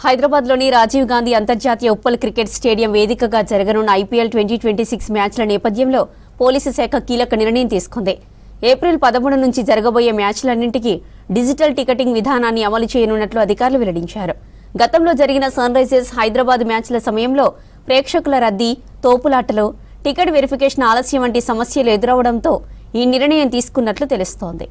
హైదరాబాద్లోని రాజీవ్ గాంధీ అంతర్జాతీయ Uppal cricket stadium వేదికగా జరగనున్న ఐపీఎల్ 2026 మ్యాచ్ల నేపథ్యంలో పోలీసు శాఖ కీలక నిర్ణయం తీసుకుంది. ఏప్రిల్ 13 నుంచి జరగబోయే మ్యాచ్లన్నింటికీ డిజిటల్ టికెటింగ్ విధానాన్ని అమలు చేయనున్నట్లు అధికారులు వెల్లడించారు. గతంలో జరిగిన సన్ రైజర్స్ హైదరాబాద్ మ్యాచ్ల సమయంలో ప్రేక్షకుల రద్దీ, తోపులాటలు, టికెట్ వెరిఫికేషన్ ఆలస్యం వంటి సమస్యలు ఎదురవడంతో ఈ నిర్ణయం తీసుకున్నట్లు తెలుస్తోంది.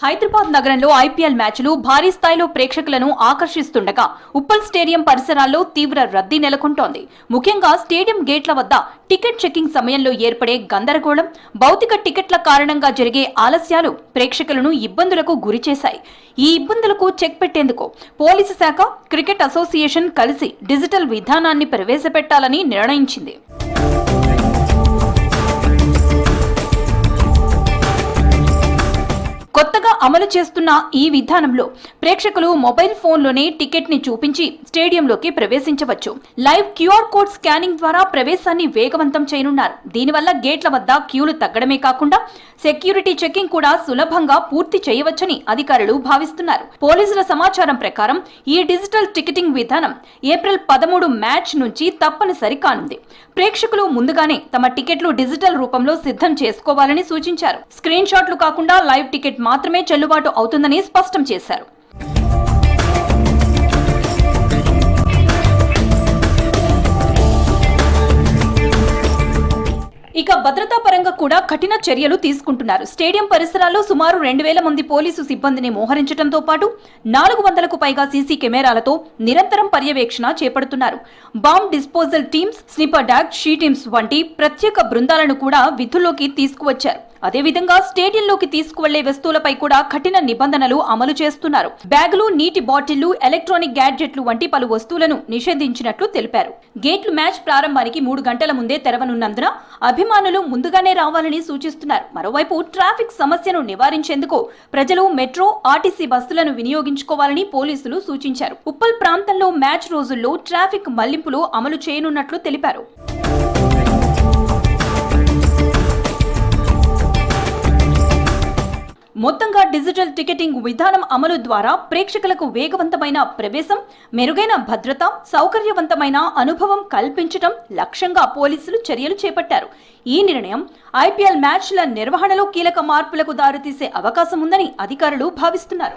హైదరాబాద్ నగరంలో ఐపీఎల్ మ్యాచ్లు భారీ స్థాయిలో ప్రేక్షకులను ఆకర్షిస్తుండగా ఉప్పల్ స్టేడియం పరిసరాల్లో తీవ్ర రద్దీ నెలకొంటోంది. ముఖ్యంగా స్టేడియం గేట్ల వద్ద టికెట్ చెకింగ్ సమయంలో ఏర్పడే గందరగోళం, భౌతిక టికెట్ల కారణంగా జరిగే ఆలస్యాలు ప్రేక్షకులను ఇబ్బందులకు గురిచేశాయి. ఈ ఇబ్బందులకు చెక్ పెట్టేందుకు పోలీసు శాఖ, క్రికెట్ అసోసియేషన్ కలిసి డిజిటల్ విధానాన్ని ప్రవేశపెట్టాలని నిర్ణయించింది. కొత్తగా అమలు చేస్తున్న ఈ విధానంలో ప్రేక్షకులు మొబైల్ ఫోన్లోనే టికెట్ ని చూపించి స్టేడియంలోకి ప్రవేశించవచ్చు. లైవ్ క్యూఆర్ కోడ్ స్కానింగ్ ద్వారా ప్రవేశాన్ని వేగవంతం చేయనున్నారు. దీనివల్ల గేట్ల వద్ద క్యూలు తగ్గడమే కాకుండా సెక్యూరిటీ చెకింగ్ కూడా సులభంగా పూర్తి చేయవచ్చని అధికారులు భావిస్తున్నారు. పోలీసుల సమాచారం ప్రకారం ఈ డిజిటల్ టికెటింగ్ విధానం ఏప్రిల్ 13 మ్యాచ్ నుంచి తప్పనిసరి కానుంది. ప్రేక్షకులు ముందుగానే తమ టికెట్లు డిజిటల్ రూపంలో సిద్ధం చేసుకోవాలని సూచించారు. స్క్రీన్ షాట్లు కాకుండా లైవ్ టికెట్ మాత్రమే చెల్లుబాటు అవుతుందని స్పష్టం చేశారు. ఇక భద్రతా పరంగా కూడా కఠిన చర్యలు తీసుకుంటున్నారు. స్టేడియం పరిసరాల్లో సుమారు 2000 మంది పోలీసు సిబ్బందిని మోహరించడంతో పాటు 400కు పైగా సీసీ కెమెరాలతో నిరంతరం పర్యవేక్షణ చేపడుతున్నారు. Bomb disposal teams, sniffer dog, she teams వంటి ప్రత్యేక బృందాలను కూడా విధుల్లోకి తీసుకువచ్చారు. అదేవిధంగా స్టేడియంలోకి తీసుకువెళ్లే వస్తువులపై కూడా కఠిన నిబంధనలు అమలు చేస్తున్నారు. బ్యాగులు, నీటి బాటిళ్లు, ఎలక్ట్రానిక్ గ్యాడ్జెట్లు వంటి పలు వస్తువులను నిషేధించినట్లు తెలిపారు. గేట్లు మ్యాచ్ ప్రారంభానికి 3 గంటల ముందే తెరవనున్నందున అభిమానులు ముందుగానే రావాలని సూచిస్తున్నారు. మరోవైపు ట్రాఫిక్ సమస్యను నివారించేందుకు ప్రజలు మెట్రో, ఆర్టీసీ బస్సులను వినియోగించుకోవాలని పోలీసులు సూచించారు. ఉప్పల్ ప్రాంతంలో మ్యాచ్ రోజుల్లో ట్రాఫిక్ మళ్లింపులు అమలు చేయనున్నట్లు తెలిపారు. మొత్తంగా డిజిటల్ టికెటింగ్ విధానం అమలు ద్వారా ప్రేక్షకులకు వేగవంతమైన ప్రవేశం, మెరుగైన భద్రత, సౌకర్యవంతమైన అనుభవం కల్పించడం లక్ష్యంగా పోలీసులు చర్యలు చేపట్టారు. ఈ నిర్ణయం ఐపీఎల్ మ్యాచ్ల నిర్వహణలో కీలక మార్పులకు దారితీసే అవకాశం ఉందని అధికారులు భావిస్తున్నారు.